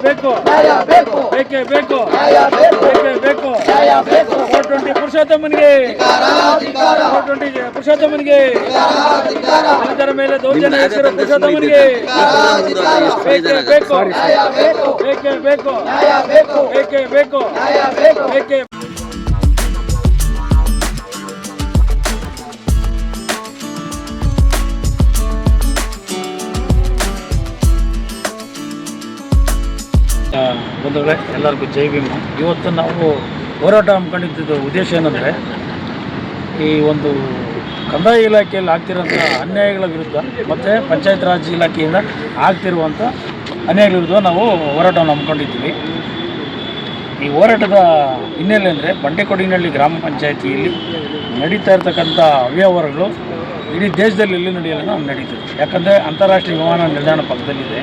ಬೇಕು ಬೇಕೇ ಬೇಕು ಕೋಟುಂಟಿ ಪುರುಷೋತ್ತಮನಿಗೆ ಪುರುಷೋತ್ತಮನಿಗೆ ದಲಿತರ ಮೇಲೆ ದೌರ್ಜನ್ಯ ಎಸಗಿರೋ ಪುರುಷೋತ್ತಮನಿಗೆ ಬೇಕೇ ಬೇಕು ಬಂಧುಗಳೇ, ಎಲ್ಲರಿಗೂ ಜೈ ಭೀಮ. ಇವತ್ತು ನಾವು ಹೋರಾಟ ಹಮ್ಮಿಕೊಂಡಿದ್ದು ಉದ್ದೇಶ ಏನಂದರೆ, ಈ ಒಂದು ಕಂದಾಯ ಇಲಾಖೆಯಲ್ಲಿ ಆಗ್ತಿರೋಂಥ ಅನ್ಯಾಯಗಳ ವಿರುದ್ಧ ಮತ್ತು ಪಂಚಾಯತ್ ರಾಜ್ ಇಲಾಖೆಯಿಂದ ಆಗ್ತಿರುವಂಥ ಅನ್ಯಾಯಗಳ ವಿರುದ್ಧ ನಾವು ಹೋರಾಟವನ್ನು ಹಮ್ಮಿಕೊಂಡಿದ್ದೀವಿ. ಈ ಹೋರಾಟದ ಹಿನ್ನೆಲೆ ಅಂದರೆ, ಬಂಡೆಕೊಡಿನಹಳ್ಳಿ ಗ್ರಾಮ ಪಂಚಾಯತಿಯಲ್ಲಿ ನಡೀತಾ ಇರ್ತಕ್ಕಂಥ ಅವ್ಯವಹಾರಗಳು ಇಡೀ ದೇಶದಲ್ಲಿ ಎಲ್ಲಿ ನಡೆಯಲ್ಲ ನಾವು ನಡೀತದೆ. ಯಾಕಂದರೆ ಅಂತಾರಾಷ್ಟ್ರೀಯ ವಿಮಾನ ನಿಲ್ದಾಣ ಪಕ್ಕದಲ್ಲಿದೆ.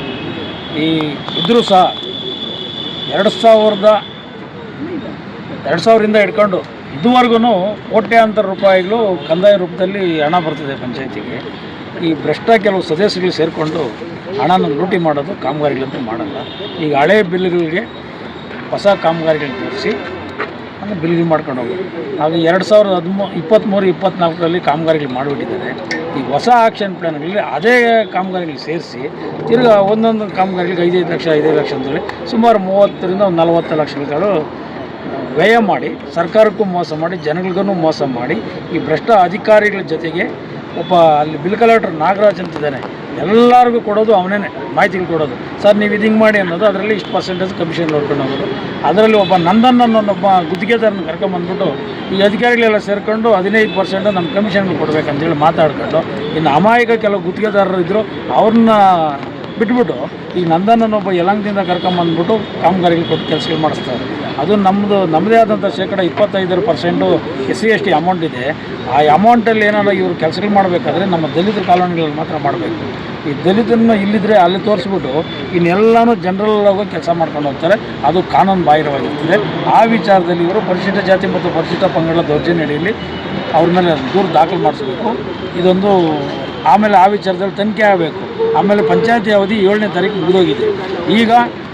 ಇದ್ದರೂ ಸಹ 2000ರಿಂದ ಹಿಡ್ಕೊಂಡು ಇದುವರೆಗೂ ಕೋಟ್ಯಾಂತರ ರೂಪಾಯಿಗಳು ಕಂದಾಯ ರೂಪದಲ್ಲಿ ಹಣ ಬರ್ತದೆ ಪಂಚಾಯತಿಗೆ. ಈ ಭ್ರಷ್ಟ ಕೆಲವು ಸದಸ್ಯಗಳು ಸೇರಿಕೊಂಡು ಹಣನ ಲೂಟಿ ಮಾಡೋದು, ಕಾಮಗಾರಿಗಳಂತೂ ಮಾಡಲ್ಲ. ಈಗ ಹಳೆ ಬಿಲ್ಗಳಿಗೆ ಹೊಸ ಕಾಮಗಾರಿಗಳನ್ನ ತೋರಿಸಿ ಅಂದರೆ ಬಿಲ್ಗಳು ಮಾಡ್ಕೊಂಡು ಹೋಗೋದು. ಅದು 2023-24ರಲ್ಲಿ ಕಾಮಗಾರಿಗಳು ಮಾಡಿಬಿಟ್ಟಿದ್ದಾರೆ. ಈಗ ಹೊಸ ಆಕ್ಷನ್ ಪ್ಲ್ಯಾನ್ಗಳಲ್ಲಿ ಅದೇ ಕಾಮಗಾರಿಗಳು ಸೇರಿಸಿ ತಿರ್ಗಿ ಒಂದೊಂದು ಕಾಮಗಾರಿಗಳಿಗೆ 5 ಲಕ್ಷ ಅಂತೇಳಿ ಸುಮಾರು 30ರಿಂದ 40 ಲಕ್ಷಗಳು ವ್ಯಯ ಮಾಡಿ ಸರ್ಕಾರಕ್ಕೂ ಮೋಸ ಮಾಡಿ, ಜನಗಳಿಗೂ ಮೋಸ ಮಾಡಿ, ಈ ಭ್ರಷ್ಟ ಅಧಿಕಾರಿಗಳ ಜೊತೆಗೆ ಒಬ್ಬ ಅಲ್ಲಿ ಬಿಲ್ ಕಲೆಕ್ಟರ್ ನಾಗರಾಜ್ ಅಂತಿದ್ದಾನೆ, ಎಲ್ಲರಿಗೂ ಕೊಡೋದು ಅವನೇ ಮಾಹಿತಿಗಳು ಕೊಡೋದು. ಸರ್ ನೀವು ಇದು ಹಿಂಗೆ ಮಾಡಿ ಅನ್ನೋದು, ಅದರಲ್ಲಿ ಇಷ್ಟು % ಕಮಿಷನ್ ನೋಡ್ಕೊಂಡು ಹೋಗೋದು. ಅದರಲ್ಲಿ ಒಬ್ಬ ನಂದನ್ ಅನ್ನೋನೊಬ್ಬ ಗುತ್ತಿಗೆದಾರನ ಕರ್ಕೊಂಬಂದ್ಬಿಟ್ಟು ಈ ಅಧಿಕಾರಿಗಳೆಲ್ಲ ಸೇರಿಕೊಂಡು 15% ನಮ್ಮ ಕಮಿಷನ್ಗಳು ಕೊಡಬೇಕಂತೇಳಿ ಮಾತಾಡ್ಕೊಂಡು, ಇನ್ನು ಅಮಾಯಕ ಕೆಲವು ಗುತ್ತಿಗೆದಾರರು ಇದ್ದರು ಅವ್ರನ್ನ ಬಿಟ್ಬಿಟ್ಟು ಈ ನಂದನ್ ಅನ್ನೊಬ್ಬ ಯಲಂಕದಿಂದ ಕರ್ಕೊಂಬಂದ್ಬಿಟ್ಟು ಕಾಮಗಾರಿಗಳು ಕೊಟ್ಟು ಕೆಲಸಗಳು ಮಾಡಿಸ್ತಾರೆ. ಅದು ನಮ್ಮದೇ ಆದಂಥ 25% SC/ST ಅಮೌಂಟ್ ಇದೆ. ಆ ಅಮೌಂಟಲ್ಲಿ ಏನಾದ್ರು ಇವರು ಕೆಲಸಗಳು ಮಾಡಬೇಕಾದ್ರೆ ನಮ್ಮ ದಲಿತರ ಕಾಲೋನಿಗಳಲ್ಲಿ ಮಾತ್ರ ಮಾಡಬೇಕು. ಈ ದಲಿತರನ್ನ ಇಲ್ಲಿದ್ದರೆ ಅಲ್ಲಿ ತೋರಿಸ್ಬಿಟ್ಟು ಇನ್ನೆಲ್ಲನೂ ಜನರಲ್ ಆಗಿ ಕೆಲಸ ಮಾಡ್ಕೊಂಡು ಹೋಗ್ತಾರೆ. ಅದು ಕಾನೂನು ಬಾಹಿರವಾಗಿರ್ತದೆ. ಆ ವಿಚಾರದಲ್ಲಿ ಇವರು ಪರಿಶಿಷ್ಟ ಜಾತಿ ಮತ್ತು ಪರಿಶಿಷ್ಟ ಪಂಗಡಗಳ ದೌರ್ಜನ್ಯ ಅಡಿಯಲ್ಲಿ ಅವ್ರ ಮೇಲೆ ದೂರು ದಾಖಲು ಮಾಡಿಸ್ಬೇಕು. ಇದೊಂದು ಆಮೇಲೆ ಆ ವಿಚಾರದಲ್ಲಿ ತನಿಖೆ ಆಗಬೇಕು. ಆಮೇಲೆ ಪಂಚಾಯತಿ ಅವಧಿ 7ನೇ ತಾರೀಕು ಮುಗಿದೋಗಿದೆ. ಈಗ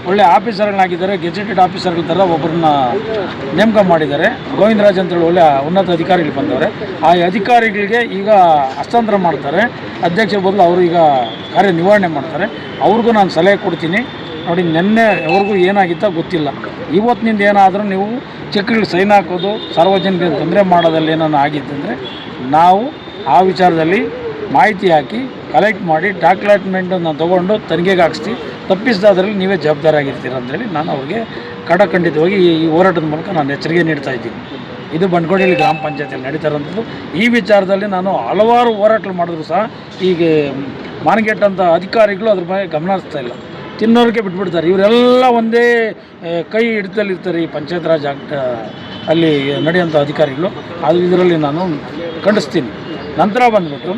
ಒಳ್ಳೆ ಆಫೀಸರ್ಗಳಾಗಿದ್ದಾರೆ, ಗೆಜೆಟೆಡ್ ಆಫೀಸರ್ಗಳ ಥರ ಒಬ್ಬರನ್ನ ನೇಮಕ ಮಾಡಿದ್ದಾರೆ. ಗೋವಿಂದರಾಜ್ ಅಂತೇಳಿ ಒಳ್ಳೆ ಉನ್ನತ ಅಧಿಕಾರಿಗಳು ಬಂದವರು. ಆ ಅಧಿಕಾರಿಗಳಿಗೆ ಈಗ ಹಸ್ತಾಂತರ ಮಾಡ್ತಾರೆ. ಅಧ್ಯಕ್ಷರ ಬದಲು ಅವರು ಈಗ ಕಾರ್ಯನಿರ್ವಹಣೆ ಮಾಡ್ತಾರೆ. ಅವ್ರಿಗೂ ನಾನು ಸಲಹೆ ಕೊಡ್ತೀನಿ. ನೋಡಿ, ನಿನ್ನೆವರೆಗೂ ಏನಾಗಿತ್ತೋ ಗೊತ್ತಿಲ್ಲ. ಇವತ್ತಿನಿಂದ ಏನಾದರೂ ನೀವು ಚೆಕ್ಗಳಿಗೆ ಸೈನ್ ಹಾಕೋದು, ಸಾರ್ವಜನಿಕರಿಗೆ ತೊಂದರೆ ಮಾಡೋದಲ್ಲಿ ಏನಾದ್ರು ಆಗಿದ್ದಂದರೆ ನಾವು ಆ ವಿಚಾರದಲ್ಲಿ ಮಾಹಿತಿ ಹಾಕಿ ಕಲೆಕ್ಟ್ ಮಾಡಿ ಡಾಕ್ಯುಮೆಂಟನ್ನು ತೊಗೊಂಡು ತನಿಖೆಗೆ ಹಾಕಿಸ್ತೀವಿ. ತಪ್ಪಿಸಿದಾದ್ರಲ್ಲಿ ನೀವೇ ಜವಾಬ್ದಾರಿಯಾಗಿರ್ತೀರ ಅಂತೇಳಿ ನಾನು ಅವ್ರಿಗೆ ಖಂಡಿತವಾಗಿ ಈ ಹೋರಾಟದ ಮೂಲಕ ನಾನು ಎಚ್ಚರಿಕೆ ನೀಡ್ತಾ ಇದ್ದೀನಿ. ಇದು ಬಂಡೆಕೊಡಿನಹಳ್ಳಿ ಗ್ರಾಮ ಪಂಚಾಯತಿಯಲ್ಲಿ ನಡೀತಾ ಇರೋಂಥದ್ದು. ಈ ವಿಚಾರದಲ್ಲಿ ನಾನು ಹಲವಾರು ಹೋರಾಟಗಳು ಮಾಡಿದ್ರು ಸಹ ಈಗ ಮಾನಗೆಟ್ಟಂಥ ಅಧಿಕಾರಿಗಳು ಅದ್ರ ಬಗ್ಗೆ ಗಮನ ಹರಿಸ್ತಾ ಇಲ್ಲ. ತಿನ್ನೋರಿಗೆ ಬಿಟ್ಬಿಡ್ತಾರೆ. ಇವರೆಲ್ಲ ಒಂದೇ ಕೈ ಹಿಡಿತಲ್ಲಿರ್ತಾರೆ ಈ ಪಂಚಾಯತ್ ರಾಜ್ ಆಕ್ಟ್ ಅಲ್ಲಿ ನಡೆಯುವಂಥ ಅಧಿಕಾರಿಗಳು. ಅದು ಇದರಲ್ಲಿ ನಾನು ಖಂಡಿಸ್ತೀನಿ. ನಂತರ ಬಂದ್ಬಿಟ್ಟು